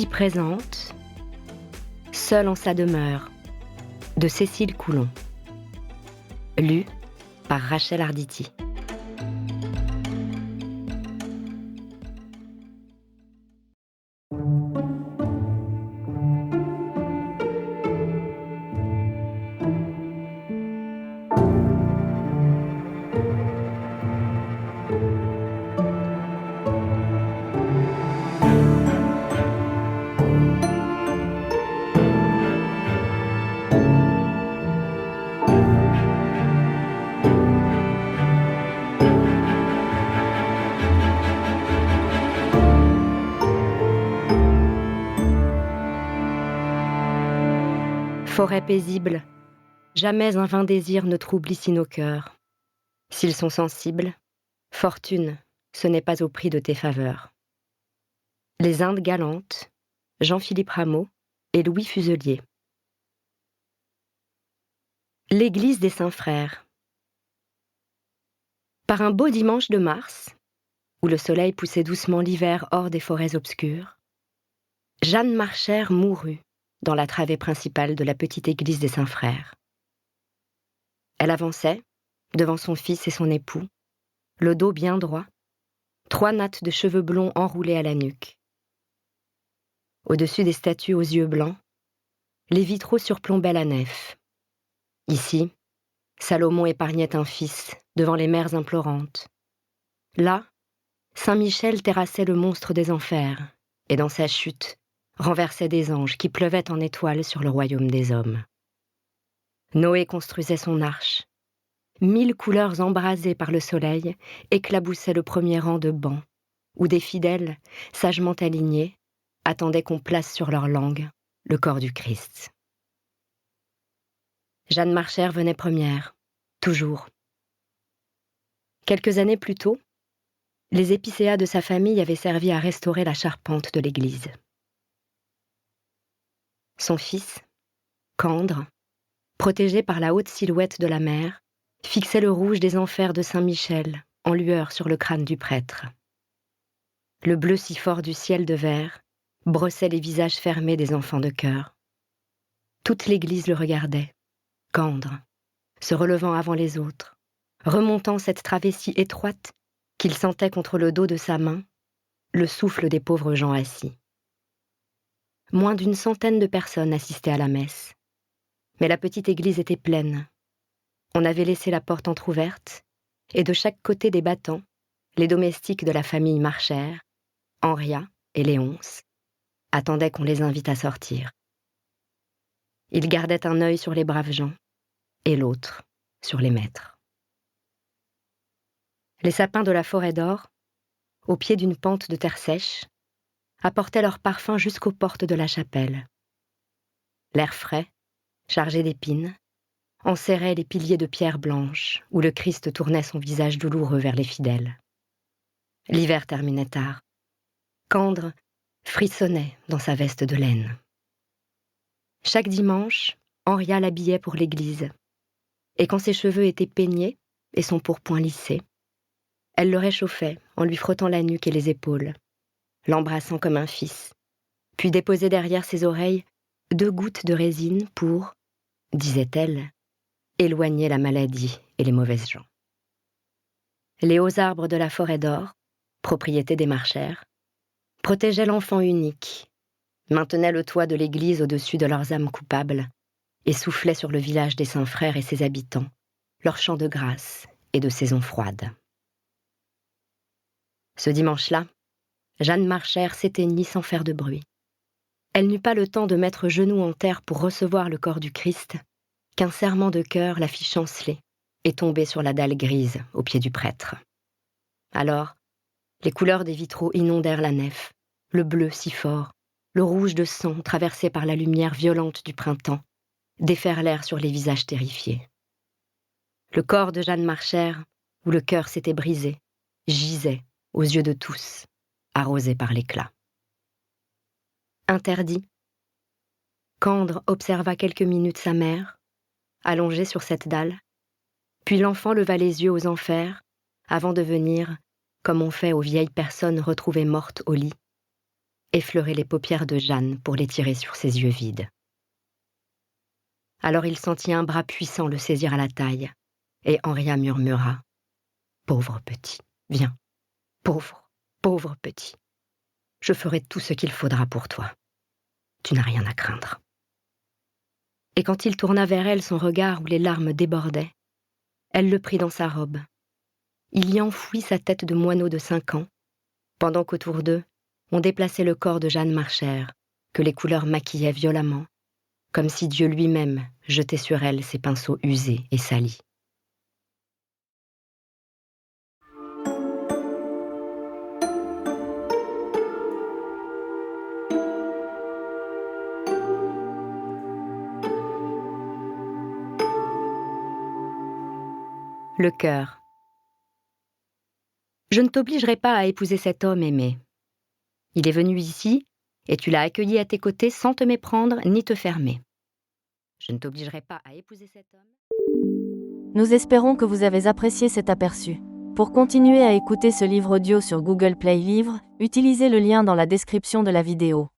Vie présente, Seule en sa demeure, de Cécile Coulon. Lu par Rachel Arditi. Forêt paisible, jamais un vain désir ne trouble ici nos cœurs. S'ils sont sensibles, fortune, ce n'est pas au prix de tes faveurs. Les Indes galantes, Jean-Philippe Rameau et Louis Fuselier. L'église des Saints-Frères. Par un beau dimanche de mars, où le soleil poussait doucement l'hiver hors des forêts obscures, Jeanne Marchère mourut dans la travée principale de la petite église des Saints-Frères. Elle avançait, devant son fils et son époux, le dos bien droit, 3 nattes de cheveux blonds enroulées à la nuque. Au-dessus des statues aux yeux blancs, les vitraux surplombaient la nef. Ici, Salomon épargnait un fils devant les mères implorantes. Là, Saint Michel terrassait le monstre des enfers, et dans sa chute, renversait des anges qui pleuvaient en étoiles sur le royaume des hommes. Noé construisait son arche. 1000 couleurs embrasées par le soleil éclaboussaient le premier rang de bancs, où des fidèles, sagement alignés, attendaient qu'on place sur leur langue le corps du Christ. Jeanne Marchère venait première, toujours. Quelques années plus tôt, les épicéas de sa famille avaient servi à restaurer la charpente de l'église. Son fils, Candre, protégé par la haute silhouette de la mer, fixait le rouge des enfers de Saint-Michel en lueur sur le crâne du prêtre. Le bleu si fort du ciel de verre brossait les visages fermés des enfants de chœur. Toute l'église le regardait, Candre, se relevant avant les autres, remontant cette travée si étroite qu'il sentait contre le dos de sa main le souffle des pauvres gens assis. Moins d'une centaine de personnes assistaient à la messe. Mais la petite église était pleine. On avait laissé la porte entr'ouverte, et de chaque côté des battants, les domestiques de la famille Marchère, Henria et Léonce, attendaient qu'on les invite à sortir. Ils gardaient un œil sur les braves gens, et l'autre sur les maîtres. Les sapins de la forêt d'or, au pied d'une pente de terre sèche, apportaient leur parfum jusqu'aux portes de la chapelle. L'air frais, chargé d'épines, enserrait les piliers de pierre blanche où le Christ tournait son visage douloureux vers les fidèles. L'hiver terminait tard. Candre frissonnait dans sa veste de laine. Chaque dimanche, Henria l'habillait pour l'église, et quand ses cheveux étaient peignés et son pourpoint lissé, elle le réchauffait en lui frottant la nuque et les épaules, l'embrassant comme un fils, puis déposait derrière ses oreilles 2 gouttes de résine pour, disait-elle, éloigner la maladie et les mauvaises gens. Les hauts arbres de la forêt d'or, propriété des Marchères, protégeaient l'enfant unique, maintenaient le toit de l'église au-dessus de leurs âmes coupables et soufflaient sur le village des Saints-Frères et ses habitants, leurs chants de grâce et de saison froide. Ce dimanche-là, Jeanne Marchère s'éteignit sans faire de bruit. Elle n'eut pas le temps de mettre genou en terre pour recevoir le corps du Christ, qu'un serrement de cœur la fit chanceler et tomber sur la dalle grise au pied du prêtre. Alors, les couleurs des vitraux inondèrent la nef, le bleu si fort, le rouge de sang traversé par la lumière violente du printemps, déferlèrent sur les visages terrifiés. Le corps de Jeanne Marchère, où le cœur s'était brisé, gisait aux yeux de tous, arrosé par l'éclat. Interdit. Candre observa quelques minutes sa mère, allongée sur cette dalle, puis l'enfant leva les yeux aux enfers, avant de venir, comme on fait aux vieilles personnes retrouvées mortes au lit, effleurer les paupières de Jeanne pour les tirer sur ses yeux vides. Alors il sentit un bras puissant le saisir à la taille, et Henria murmura « Pauvre petit, viens, pauvre, pauvre petit. Je ferai tout ce qu'il faudra pour toi. Tu n'as rien à craindre. » Et quand il tourna vers elle son regard où les larmes débordaient, elle le prit dans sa robe. Il y enfouit sa tête de moineau de 5 ans, pendant qu'autour d'eux, on déplaçait le corps de Jeanne Marchère, que les couleurs maquillaient violemment, comme si Dieu lui-même jetait sur elle ses pinceaux usés et salis. Le cœur. Je ne t'obligerai pas à épouser cet homme aimé. Il est venu ici, et tu l'as accueilli à tes côtés sans te méprendre ni te fermer. Je ne t'obligerai pas à épouser cet homme. Nous espérons que vous avez apprécié cet aperçu. Pour continuer à écouter ce livre audio sur Google Play Livres, utilisez le lien dans la description de la vidéo.